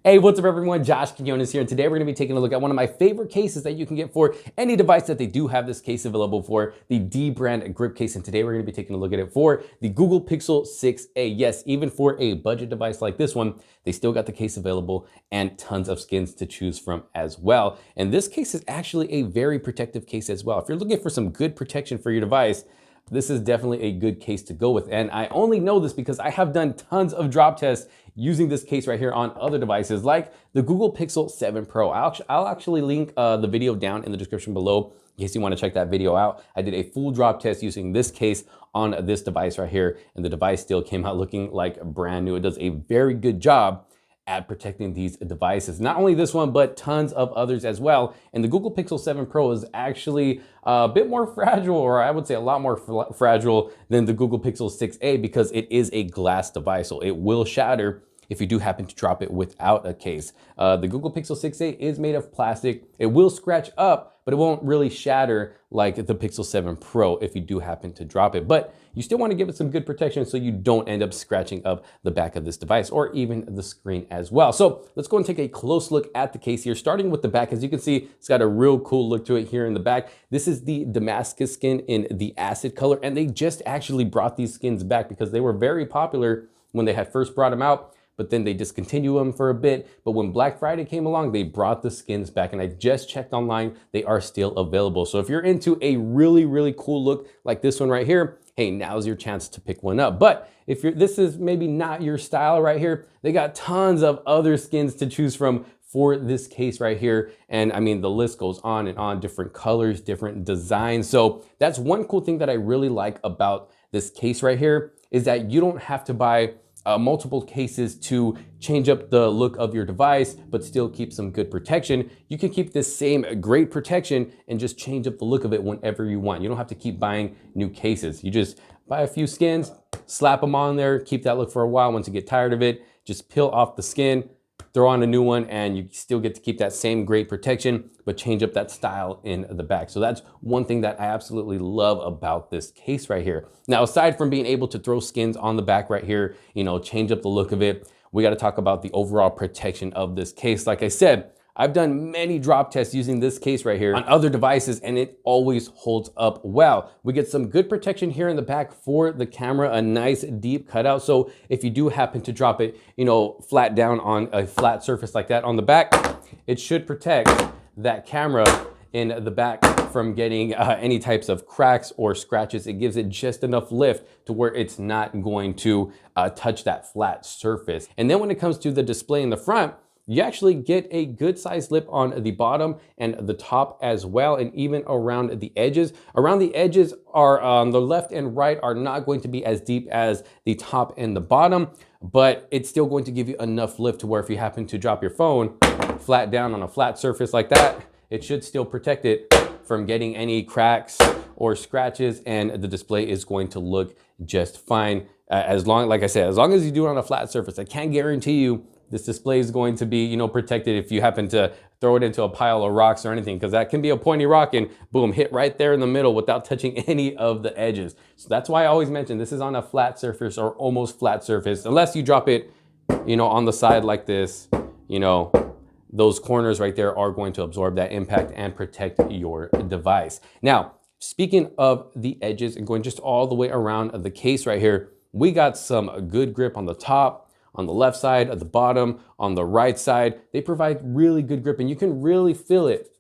Hey, what's up everyone? Josh Quinones here, and today we're gonna be taking a look at one of my favorite cases that you can get for any device that they do have this case available for, the dbrand grip case. And today we're gonna be taking a look at it for the Google Pixel 6a. Yes, even for a budget device like this one, they still got the case available and tons of skins to choose from as well. And this case is actually a very protective case as well. If you're looking for some good protection for your device, this is definitely a good case to go with. And I only know this because I have done tons of drop tests using this case right here on other devices like the Google Pixel 7 Pro. I'll actually link the video down in the description below in case you want to check that video out. I did a full drop test using this case on this device right here, and the device still came out looking like brand new. It does a very good job at protecting these devices. Not only this one, but tons of others as well. And the Google Pixel 7 Pro is actually a bit more fragile, or I would say a lot more fragile than the Google Pixel 6a because it is a glass device. So it will shatter if you do happen to drop it without a case. The Google Pixel 6a is made of plastic. It will scratch up, but it won't really shatter like the Pixel 7 Pro if you do happen to drop it. But you still want to give it some good protection so you don't end up scratching up the back of this device or even the screen as well. So let's go and take a close look at the case here, starting with the back. As you can see, it's got a real cool look to it here in the back. This is the Damascus skin in the acid color, and they just actually brought these skins back because they were very popular when they had first brought them out, but then they discontinued them for a bit. But when Black Friday came along, they brought the skins back, and I just checked online, they are still available. So if you're into a really, really cool look like this one right here, hey, now's your chance to pick one up. But if this is maybe not your style right here, they got tons of other skins to choose from for this case right here. And I mean, the list goes on and on, different colors, different designs. So that's one cool thing that I really like about this case right here, is that you don't have to buy multiple cases to change up the look of your device, but still keep some good protection. You can keep this same great protection and just change up the look of it whenever you want. You don't have to keep buying new cases. You just buy a few skins, slap them on there, keep that look for a while. Once you get tired of it, just peel off the skin, throw on a new one, and you still get to keep that same great protection, but change up that style in the back. So that's one thing that I absolutely love about this case right here. Now, aside from being able to throw skins on the back right here, you know, change up the look of it, we got to talk about the overall protection of this case. Like I said, I've done many drop tests using this case right here on other devices, and it always holds up well. We get some good protection here in the back for the camera, a nice deep cutout. So if you do happen to drop it, you know, flat down on a flat surface like that on the back, it should protect that camera in the back from getting any types of cracks or scratches. It gives it just enough lift to where it's not going to touch that flat surface. And then when it comes to the display in the front, you actually get a good sized lip on the bottom and the top as well, and even around the edges. Around the edges are the left and right are not going to be as deep as the top and the bottom, but it's still going to give you enough lift to where if you happen to drop your phone flat down on a flat surface like that, it should still protect it from getting any cracks or scratches, and the display is going to look just fine. Like I said, as long as you do it on a flat surface. I can't guarantee you this display is going to be, you know, protected if you happen to throw it into a pile of rocks or anything, because that can be a pointy rock and boom, hit right there in the middle without touching any of the edges. So that's why I always mention this is on a flat surface or almost flat surface, unless you drop it, you know, on the side like this, you know, those corners right there are going to absorb that impact and protect your device. Now, speaking of the edges and going just all the way around the case right here, we got some good grip on the top, on the left side, at the bottom, on the right side. They provide really good grip, and you can really feel it.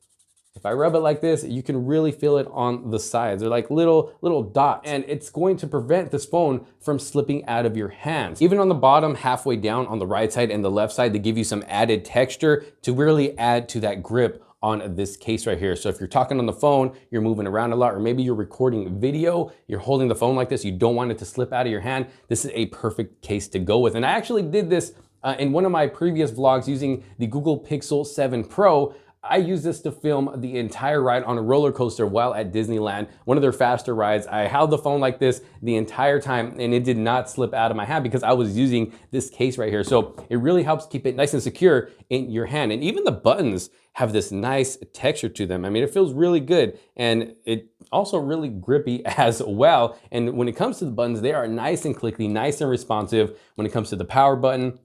If I rub it like this, you can really feel it on the sides. They're like little dots, and it's going to prevent this phone from slipping out of your hands. Even on the bottom, halfway down on the right side and the left side, they give you some added texture to really add to that grip on this case right here. So if you're talking on the phone, you're moving around a lot, or maybe you're recording video, you're holding the phone like this, you don't want it to slip out of your hand, this is a perfect case to go with. And I actually did this in one of my previous vlogs using the Google Pixel 7 Pro. I used this to film the entire ride on a roller coaster while at Disneyland, one of their faster rides. I held the phone like this the entire time, and it did not slip out of my hand because I was using this case right here. So it really helps keep it nice and secure in your hand. And even the buttons have this nice texture to them. I mean, it feels really good, and it also really grippy as well. And when it comes to the buttons, they are nice and clicky, nice and responsive. When it comes to the power button,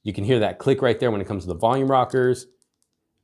You can hear that click right there when it comes to the volume rockers.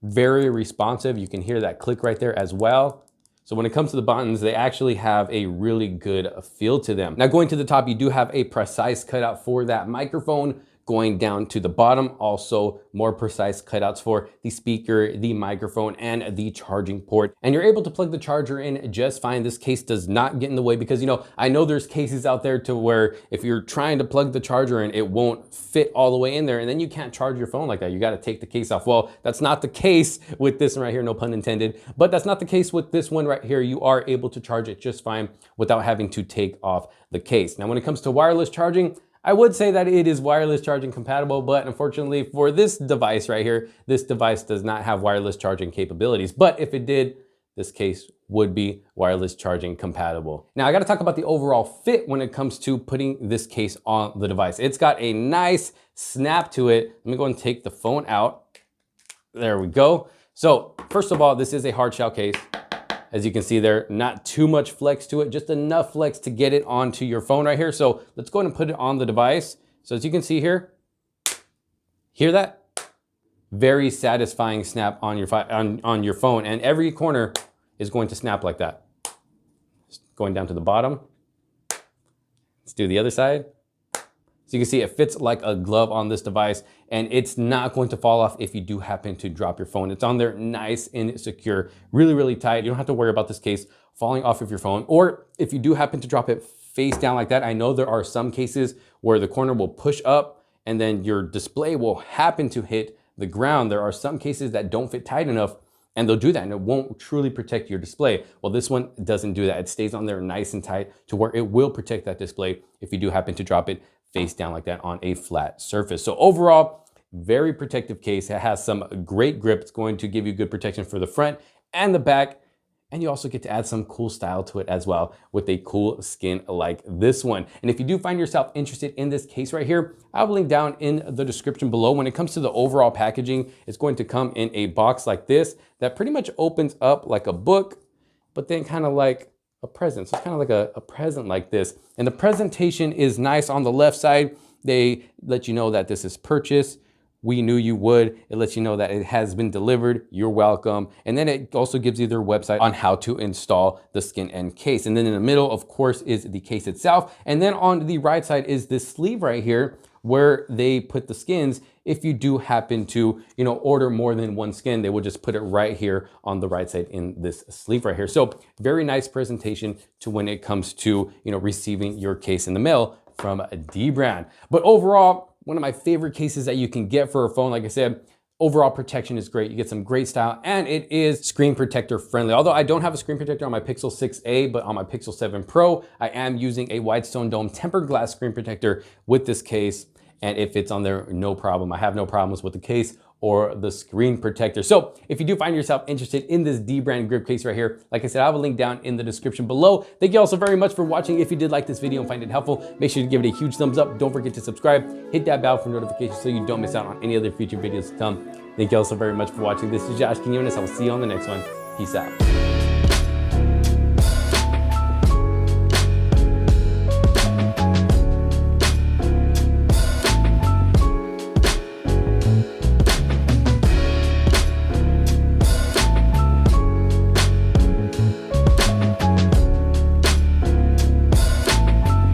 Very responsive. You can hear that click right there as well. So when it comes to the buttons, they actually have a really good feel to them. Now going to the top, you do have a precise cutout for that microphone. Going down to the bottom, also more precise cutouts for the speaker, the microphone, and the charging port. And you're able to plug the charger in just fine. This case does not get in the way because, you know, I know there's cases out there to where if you're trying to plug the charger in, it won't fit all the way in there, and then you can't charge your phone like that. You got to take the case off. Well, that's not the case with this one right here, no pun intended, but that's not the case with this one right here. You are able to charge it just fine without having to take off the case. Now, when it comes to wireless charging, I would say that it is wireless charging compatible, but unfortunately for this device right here, this device does not have wireless charging capabilities. But if it did, this case would be wireless charging compatible. Now I gotta talk about the overall fit when it comes to putting this case on the device. It's got a nice snap to it. Let me go and take the phone out. There we go. So first of all, this is a hard shell case. As you can see there, not too much flex to it, just enough flex to get it onto your phone right here. So let's go ahead and put it on the device. So as you can see here, hear that? Very satisfying snap on your phone, and every corner is going to snap like that. Going down to the bottom. Let's do the other side. So you can see it fits like a glove on this device, and it's not going to fall off if you do happen to drop your phone. It's on there nice and secure, really, really tight. You don't have to worry about this case falling off of your phone. Or if you do happen to drop it face down like that, I know there are some cases where the corner will push up and then your display will happen to hit the ground. There are some cases that don't fit tight enough and they'll do that and it won't truly protect your display. Well, this one doesn't do that. It stays on there nice and tight to where it will protect that display if you do happen to drop it face down like that on a flat surface. So overall, very protective case. It has some great grip. It's going to give you good protection for the front and the back. And you also get to add some cool style to it as well with a cool skin like this one. And if you do find yourself interested in this case right here, I'll link down in the description below. When it comes to the overall packaging, it's going to come in a box like this that pretty much opens up like a book, but then kind of like a present. So it's kind of like a present like this. And the presentation is nice. On the left side, they let you know that this is purchased. We knew you would. It lets you know that it has been delivered. You're welcome. And then it also gives you their website on how to install the skin end case. And then in the middle, of course, is the case itself. And then on the right side is this sleeve right here where they put the skins. If you do happen to, order more than one skin, they will just put it right here on the right side in this sleeve right here. So very nice presentation to when it comes to, receiving your case in the mail from dbrand. But overall, one of my favorite cases that you can get for a phone. Like I said, overall protection is great. You get some great style and it is screen protector friendly. Although I don't have a screen protector on my Pixel 6a, but on my Pixel 7 Pro, I am using a Whitestone Dome tempered glass screen protector with this case. And it fits on there, no problem. I have no problems with the case or the screen protector. So if you do find yourself interested in this dbrand grip case right here, like I said, I have a link down in the description below. Thank you all so very much for watching. If you did like this video and find it helpful, make sure to give it a huge thumbs up. Don't forget to subscribe, hit that bell for notifications so you don't miss out on any other future videos to come. Thank you all so very much for watching. This is Josh Quinones. I will see you on the next one. Peace out.